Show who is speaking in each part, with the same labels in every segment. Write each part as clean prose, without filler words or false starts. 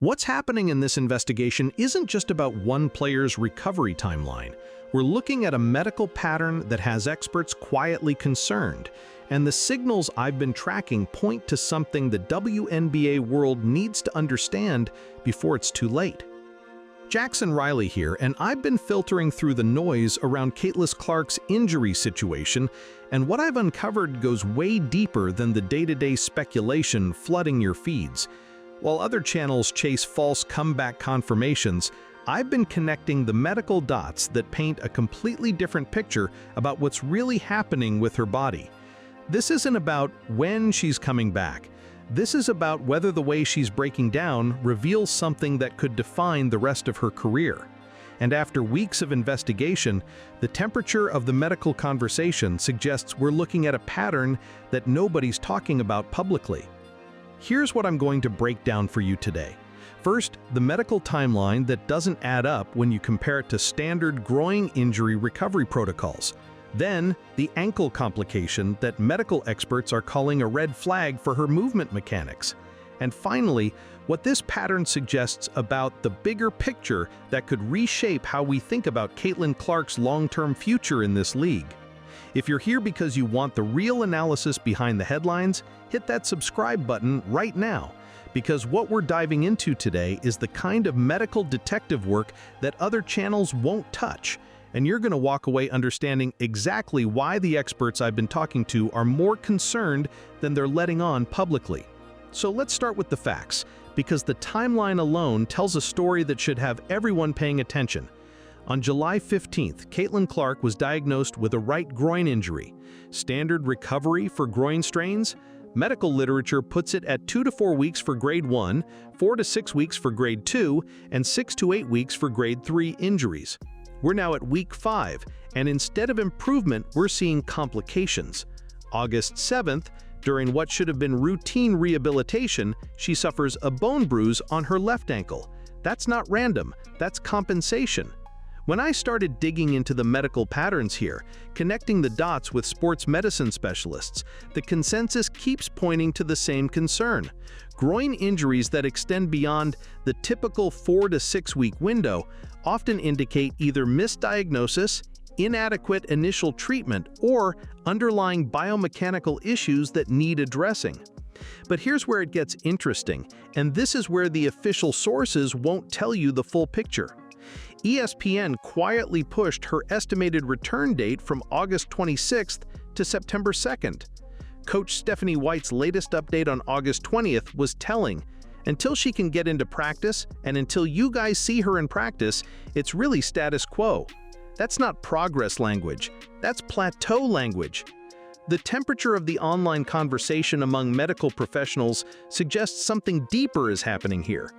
Speaker 1: What's happening in this investigation isn't just about one player's recovery timeline. We're looking at a medical pattern that has experts quietly concerned, and the signals I've been tracking point to something the WNBA world needs to understand before it's too late. Jackson Riley here, and I've been filtering through the noise around Caitlin Clark's injury situation, and what I've uncovered goes way deeper than the day-to-day speculation flooding your feeds. While other channels chase false comeback confirmations, I've been connecting the medical dots that paint a completely different picture about what's really happening with her body. This isn't about when she's coming back. This is about whether the way she's breaking down reveals something that could define the rest of her career. And after weeks of investigation, the temperature of the medical conversation suggests we're looking at a pattern that nobody's talking about publicly. Here's what I'm going to break down for you today. First, the medical timeline that doesn't add up when you compare it to standard groin injury recovery protocols. Then, the ankle complication that medical experts are calling a red flag for her movement mechanics. And finally, what this pattern suggests about the bigger picture that could reshape how we think about Caitlin Clark's long-term future in this league. If you're here because you want the real analysis behind the headlines, hit that subscribe button right now, because what we're diving into today is the kind of medical detective work that other channels won't touch, and you're going to walk away understanding exactly why the experts I've been talking to are more concerned than they're letting on publicly. So let's start with the facts, because the timeline alone tells a story that should have everyone paying attention. On July 15th, Caitlin Clark was diagnosed with a right groin injury. Standard recovery for groin strains? Medical literature puts it at 2 to 4 weeks for grade 1, 4 to 6 weeks for grade 2, and 6 to 8 weeks for grade 3 injuries. We're now at week 5, and instead of improvement, we're seeing complications. August 7th, during what should have been routine rehabilitation, she suffers a bone bruise on her left ankle. That's not random, that's compensation. When I started digging into the medical patterns here, connecting the dots with sports medicine specialists, the consensus keeps pointing to the same concern. Groin injuries that extend beyond the typical 4 to 6 week window often indicate either misdiagnosis, inadequate initial treatment, or underlying biomechanical issues that need addressing. But here's where it gets interesting, and this is where the official sources won't tell you the full picture. ESPN quietly pushed her estimated return date from August 26th to September 2nd. Coach Stephanie White's latest update on August 20th was telling. Until she can get into practice, and until you guys see her in practice, it's really status quo. That's not progress language, that's plateau language. The temperature of the online conversation among medical professionals suggests something deeper is happening here.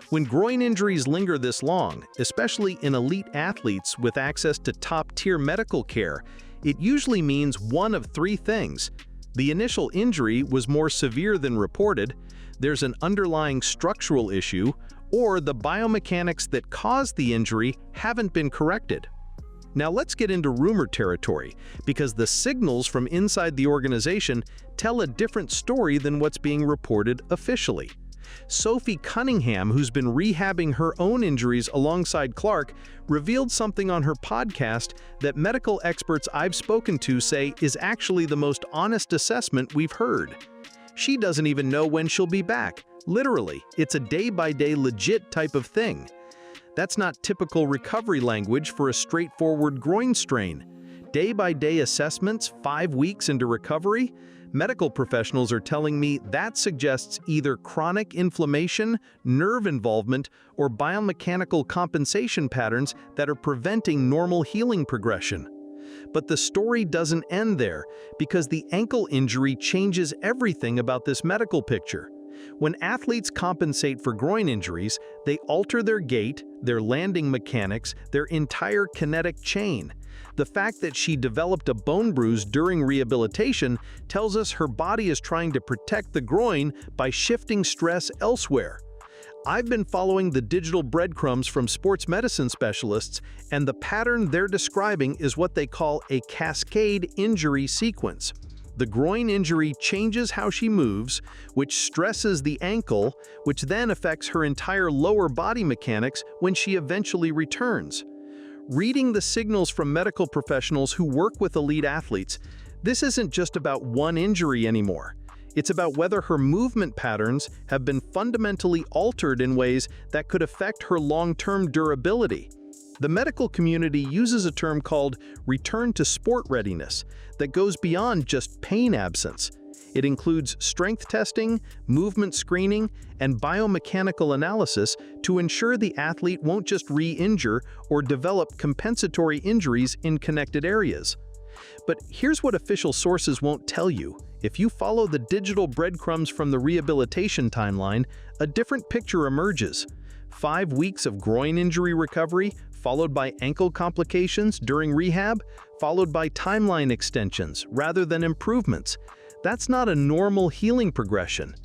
Speaker 1: When groin injuries linger this long, especially in elite athletes with access to top-tier medical care, it usually means one of 3 things. The initial injury was more severe than reported, there's an underlying structural issue, or the biomechanics that caused the injury haven't been corrected. Now let's get into rumor territory, because the signals from inside the organization tell a different story than what's being reported officially. Sophie Cunningham, who's been rehabbing her own injuries alongside Clark, revealed something on her podcast that medical experts I've spoken to say is actually the most honest assessment we've heard. She doesn't even know when she'll be back. Literally, it's a day-by-day legit type of thing. That's not typical recovery language for a straightforward groin strain. Day-by-day assessments 5 weeks into recovery? Medical professionals are telling me that suggests either chronic inflammation, nerve involvement, or biomechanical compensation patterns that are preventing normal healing progression. But the story doesn't end there, because the ankle injury changes everything about this medical picture. When athletes compensate for groin injuries, they alter their gait, their landing mechanics, their entire kinetic chain. The fact that she developed a bone bruise during rehabilitation tells us her body is trying to protect the groin by shifting stress elsewhere. I've been following the digital breadcrumbs from sports medicine specialists, and the pattern they're describing is what they call a cascade injury sequence. The groin injury changes how she moves, which stresses the ankle, which then affects her entire lower body mechanics when she eventually returns. Reading the signals from medical professionals who work with elite athletes, this isn't just about one injury anymore. It's about whether her movement patterns have been fundamentally altered in ways that could affect her long-term durability. The medical community uses a term called return to sport readiness that goes beyond just pain absence. It includes strength testing, movement screening, and biomechanical analysis to ensure the athlete won't just re-injure or develop compensatory injuries in connected areas. But here's what official sources won't tell you. If you follow the digital breadcrumbs from the rehabilitation timeline, a different picture emerges. 5 weeks of groin injury recovery, followed by ankle complications during rehab, followed by timeline extensions rather than improvements. That's not a normal healing progression.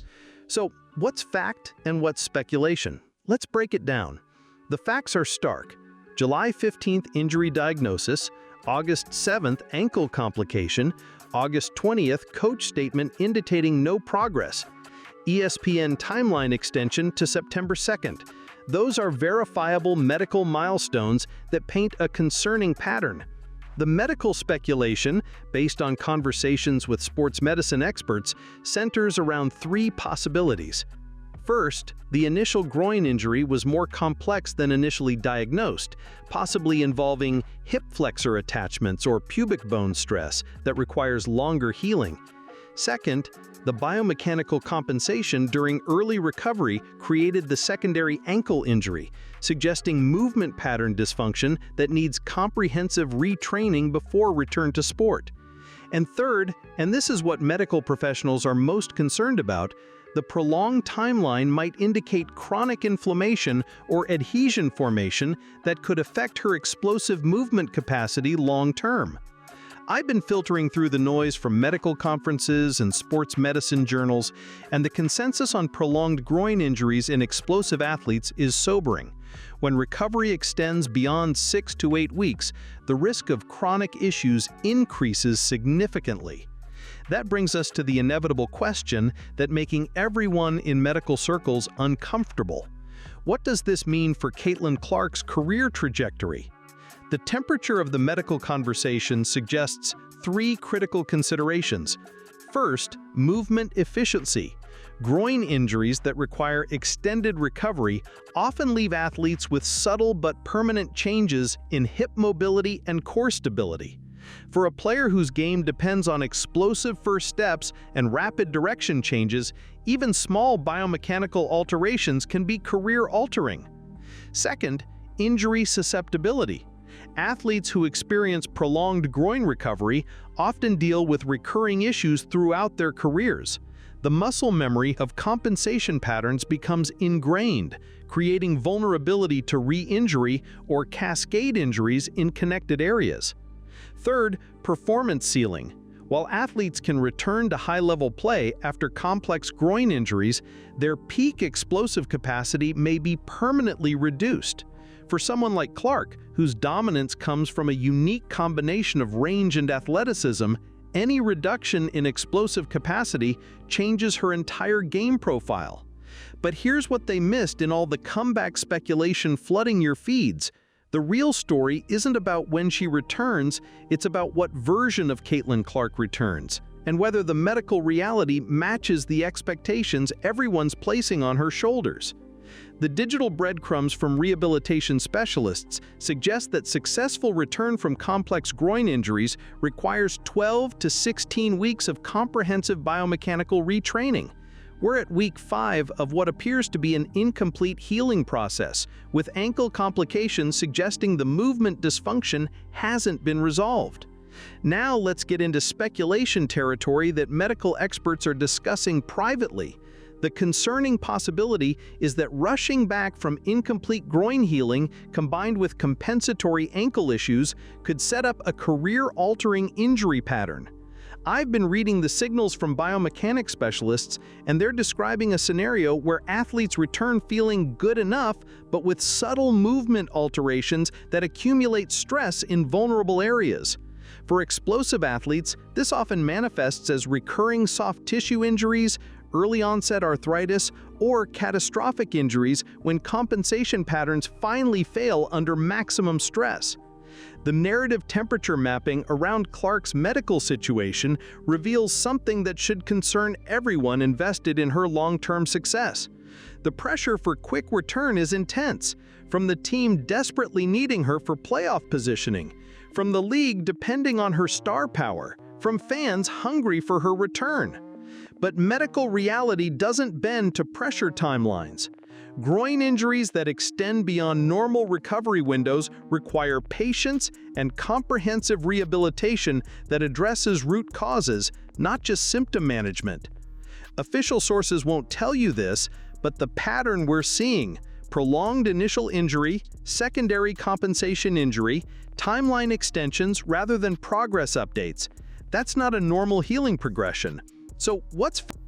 Speaker 1: So, what's fact and what's speculation? Let's break it down. The facts are stark. July 15th injury diagnosis, August 7th ankle complication, August 20th coach statement indicating no progress, ESPN timeline extension to September 2nd. Those are verifiable medical milestones that paint a concerning pattern. The medical speculation, based on conversations with sports medicine experts, centers around 3 possibilities. First, the initial groin injury was more complex than initially diagnosed, possibly involving hip flexor attachments or pubic bone stress that requires longer healing. Second, the biomechanical compensation during early recovery created the secondary ankle injury, suggesting movement pattern dysfunction that needs comprehensive retraining before return to sport. And third, and this is what medical professionals are most concerned about, the prolonged timeline might indicate chronic inflammation or adhesion formation that could affect her explosive movement capacity long-term. I've been filtering through the noise from medical conferences and sports medicine journals, and the consensus on prolonged groin injuries in explosive athletes is sobering. When recovery extends beyond 6 to 8 weeks, the risk of chronic issues increases significantly. That brings us to the inevitable question that's making everyone in medical circles uncomfortable. What does this mean for Caitlin Clark's career trajectory? The temperature of the medical conversation suggests 3 critical considerations. First, movement efficiency. Groin injuries that require extended recovery often leave athletes with subtle but permanent changes in hip mobility and core stability. For a player whose game depends on explosive first steps and rapid direction changes, even small biomechanical alterations can be career-altering. Second, injury susceptibility. Athletes who experience prolonged groin recovery often deal with recurring issues throughout their careers. The muscle memory of compensation patterns becomes ingrained, creating vulnerability to re-injury or cascade injuries in connected areas. Third, performance ceiling. While athletes can return to high-level play after complex groin injuries, their peak explosive capacity may be permanently reduced. For someone like Clark, whose dominance comes from a unique combination of range and athleticism, any reduction in explosive capacity changes her entire game profile. But here's what they missed in all the comeback speculation flooding your feeds. The real story isn't about when she returns, it's about what version of Caitlin Clark returns, and whether the medical reality matches the expectations everyone's placing on her shoulders. The digital breadcrumbs from rehabilitation specialists suggest that successful return from complex groin injuries requires 12 to 16 weeks of comprehensive biomechanical retraining. We're at week 5 of what appears to be an incomplete healing process, with ankle complications suggesting the movement dysfunction hasn't been resolved. Now let's get into speculation territory that medical experts are discussing privately. The concerning possibility is that rushing back from incomplete groin healing combined with compensatory ankle issues could set up a career-altering injury pattern. I've been reading the signals from biomechanics specialists, and they're describing a scenario where athletes return feeling good enough, but with subtle movement alterations that accumulate stress in vulnerable areas. For explosive athletes, this often manifests as recurring soft tissue injuries, early-onset arthritis, or catastrophic injuries when compensation patterns finally fail under maximum stress. The narrative temperature mapping around Clark's medical situation reveals something that should concern everyone invested in her long-term success. The pressure for quick return is intense, from the team desperately needing her for playoff positioning, from the league depending on her star power, from fans hungry for her return. But medical reality doesn't bend to pressure timelines. Groin injuries that extend beyond normal recovery windows require patience and comprehensive rehabilitation that addresses root causes, not just symptom management. Official sources won't tell you this, but the pattern we're seeing: prolonged initial injury, secondary compensation injury, timeline extensions rather than progress updates. That's not a normal healing progression. So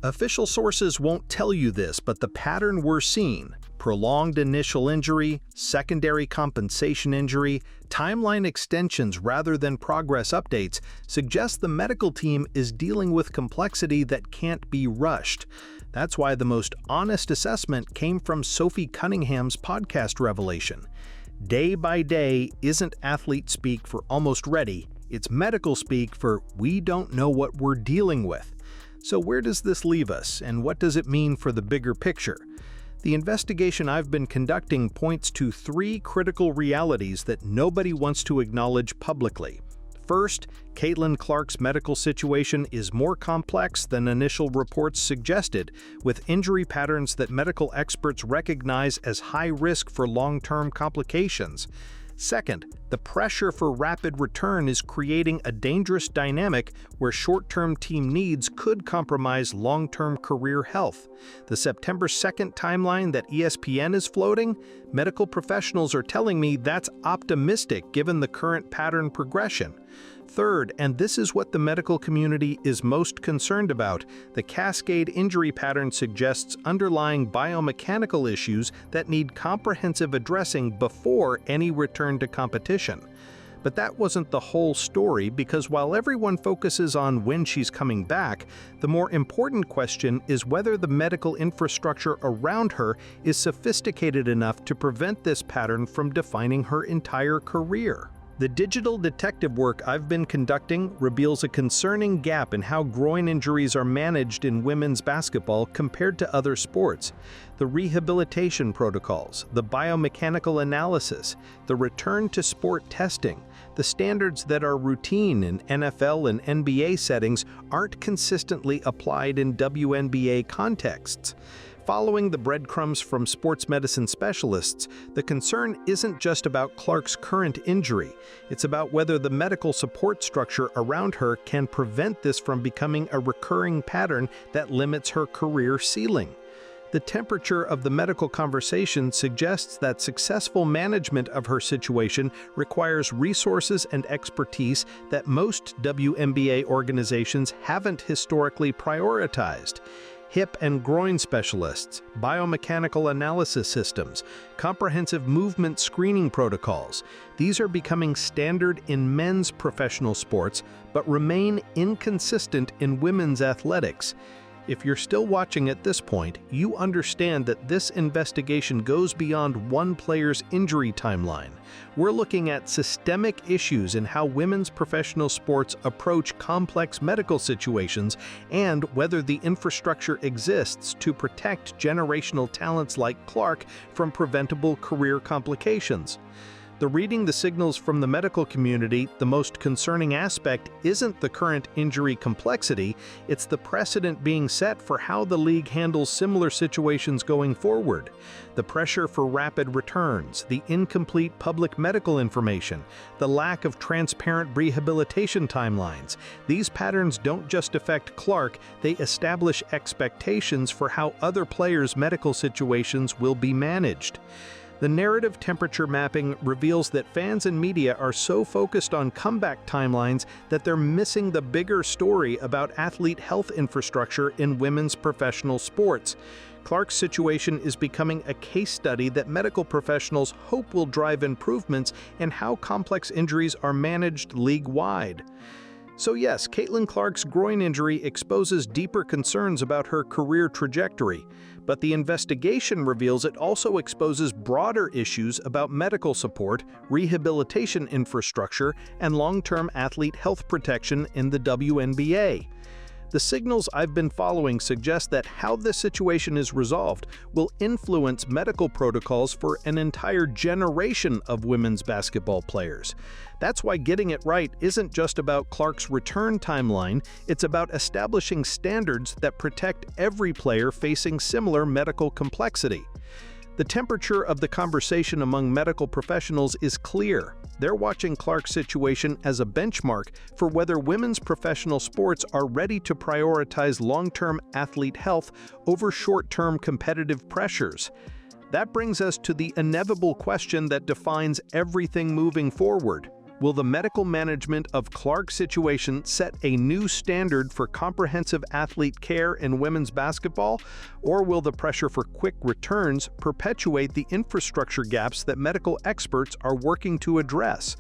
Speaker 1: official sources won't tell you this, but the pattern we're seeing: prolonged initial injury, secondary compensation injury, timeline extensions rather than progress updates, suggests the medical team is dealing with complexity that can't be rushed. That's why the most honest assessment came from Sophie Cunningham's podcast revelation. Day by day isn't athlete speak for almost ready, it's medical speak for we don't know what we're dealing with. So where does this leave us, and what does it mean for the bigger picture? The investigation I've been conducting points to 3 critical realities that nobody wants to acknowledge publicly. First, Caitlin Clark's medical situation is more complex than initial reports suggested, with injury patterns that medical experts recognize as high risk for long-term complications. Second, the pressure for rapid return is creating a dangerous dynamic where short-term team needs could compromise long-term career health. The September 2nd timeline that ESPN is floating, medical professionals are telling me that's optimistic given the current pattern progression. Third, and this is what the medical community is most concerned about, the cascade injury pattern suggests underlying biomechanical issues that need comprehensive addressing before any return to competition. But that wasn't the whole story, because while everyone focuses on when she's coming back, the more important question is whether the medical infrastructure around her is sophisticated enough to prevent this pattern from defining her entire career. The digital detective work I've been conducting reveals a concerning gap in how groin injuries are managed in women's basketball compared to other sports. The rehabilitation protocols, the biomechanical analysis, the return to sport testing, the standards that are routine in NFL and NBA settings aren't consistently applied in WNBA contexts. Following the breadcrumbs from sports medicine specialists, the concern isn't just about Clark's current injury, it's about whether the medical support structure around her can prevent this from becoming a recurring pattern that limits her career ceiling. The temperature of the medical conversation suggests that successful management of her situation requires resources and expertise that most WNBA organizations haven't historically prioritized. Hip and groin specialists, biomechanical analysis systems, comprehensive movement screening protocols. These are becoming standard in men's professional sports, but remain inconsistent in women's athletics. If you're still watching at this point, you understand that this investigation goes beyond one player's injury timeline. We're looking at systemic issues in how women's professional sports approach complex medical situations and whether the infrastructure exists to protect generational talents like Clark from preventable career complications. Reading the signals from the medical community, the most concerning aspect isn't the current injury complexity, it's the precedent being set for how the league handles similar situations going forward. The pressure for rapid returns, the incomplete public medical information, the lack of transparent rehabilitation timelines. These patterns don't just affect Clark, they establish expectations for how other players' medical situations will be managed. The narrative temperature mapping reveals that fans and media are so focused on comeback timelines that they're missing the bigger story about athlete health infrastructure in women's professional sports. Clark's situation is becoming a case study that medical professionals hope will drive improvements in how complex injuries are managed league-wide. So yes, Caitlin Clark's groin injury exposes deeper concerns about her career trajectory, but the investigation reveals it also exposes broader issues about medical support, rehabilitation infrastructure, and long-term athlete health protection in the WNBA. The signals I've been following suggest that how this situation is resolved will influence medical protocols for an entire generation of women's basketball players. That's why getting it right isn't just about Clark's return timeline, it's about establishing standards that protect every player facing similar medical complexity. The temperature of the conversation among medical professionals is clear. They're watching Clark's situation as a benchmark for whether women's professional sports are ready to prioritize long-term athlete health over short-term competitive pressures. That brings us to the inevitable question that defines everything moving forward. Will the medical management of Clark's situation set a new standard for comprehensive athlete care in women's basketball, or will the pressure for quick returns perpetuate the infrastructure gaps that medical experts are working to address?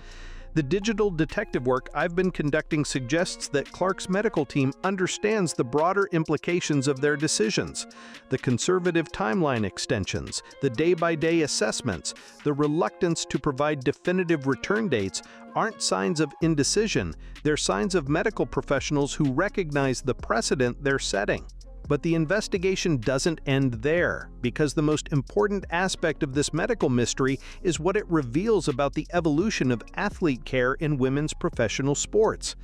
Speaker 1: The digital detective work I've been conducting suggests that Clark's medical team understands the broader implications of their decisions. The conservative timeline extensions, the day-by-day assessments, the reluctance to provide definitive return dates aren't signs of indecision, they're signs of medical professionals who recognize the precedent they're setting. But the investigation doesn't end there, because the most important aspect of this medical mystery is what it reveals about the evolution of athlete care in women's professional sports.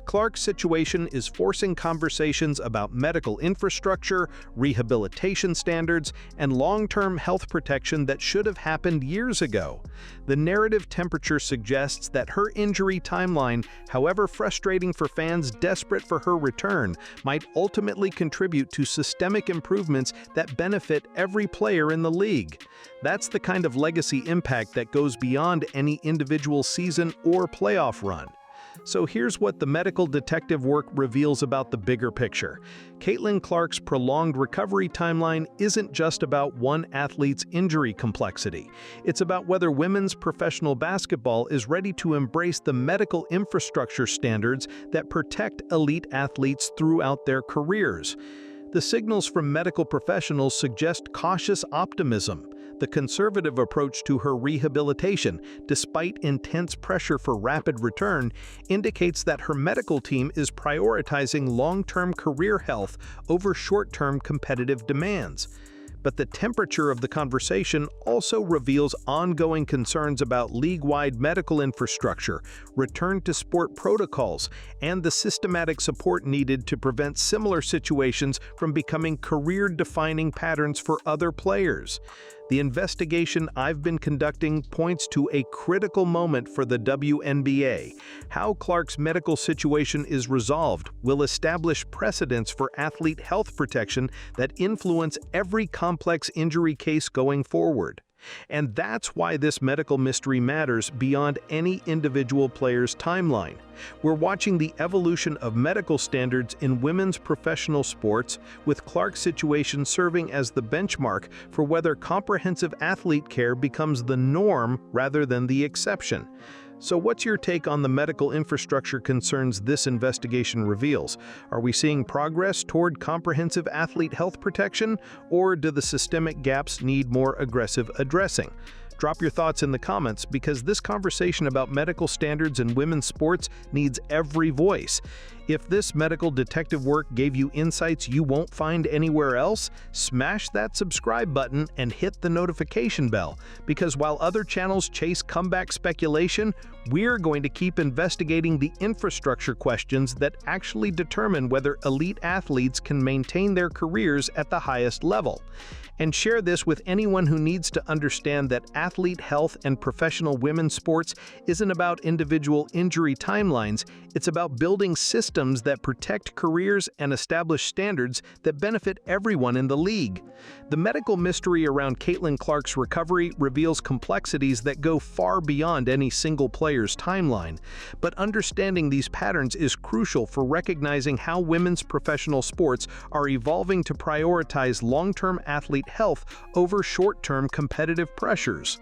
Speaker 1: Clark's situation is forcing conversations about medical infrastructure, rehabilitation standards, and long-term health protection that should have happened years ago. The narrative temperature suggests that her injury timeline, however frustrating for fans desperate for her return, might ultimately contribute to systemic improvements that benefit every player in the league. That's the kind of legacy impact that goes beyond any individual season or playoff run. So here's what the medical detective work reveals about the bigger picture. Caitlin Clark's prolonged recovery timeline isn't just about one athlete's injury complexity. It's about whether women's professional basketball is ready to embrace the medical infrastructure standards that protect elite athletes throughout their careers. The signals from medical professionals suggest cautious optimism. The conservative approach to her rehabilitation, despite intense pressure for rapid return, indicates that her medical team is prioritizing long-term career health over short-term competitive demands. But the temperature of the conversation also reveals ongoing concerns about league-wide medical infrastructure, return-to-sport protocols, and the systematic support needed to prevent similar situations from becoming career-defining patterns for other players. The investigation I've been conducting points to a critical moment for the WNBA. How Clark's medical situation is resolved will establish precedents for athlete health protection that influence every complex injury case going forward. And that's why this medical mystery matters beyond any individual player's timeline. We're watching the evolution of medical standards in women's professional sports, with Clark's situation serving as the benchmark for whether comprehensive athlete care becomes the norm rather than the exception. So what's your take on the medical infrastructure concerns this investigation reveals? Are we seeing progress toward comprehensive athlete health protection, or do the systemic gaps need more aggressive addressing? Drop your thoughts in the comments, because this conversation about medical standards in women's sports needs every voice. If this medical detective work gave you insights you won't find anywhere else, smash that subscribe button and hit the notification bell, because while other channels chase comeback speculation, we're going to keep investigating the infrastructure questions that actually determine whether elite athletes can maintain their careers at the highest level. And share this with anyone who needs to understand that athlete health and professional women's sports isn't about individual injury timelines, it's about building systems systems that protect careers and establish standards that benefit everyone in the league. The medical mystery around Caitlin Clark's recovery reveals complexities that go far beyond any single player's timeline, but understanding these patterns is crucial for recognizing how women's professional sports are evolving to prioritize long-term athlete health over short-term competitive pressures.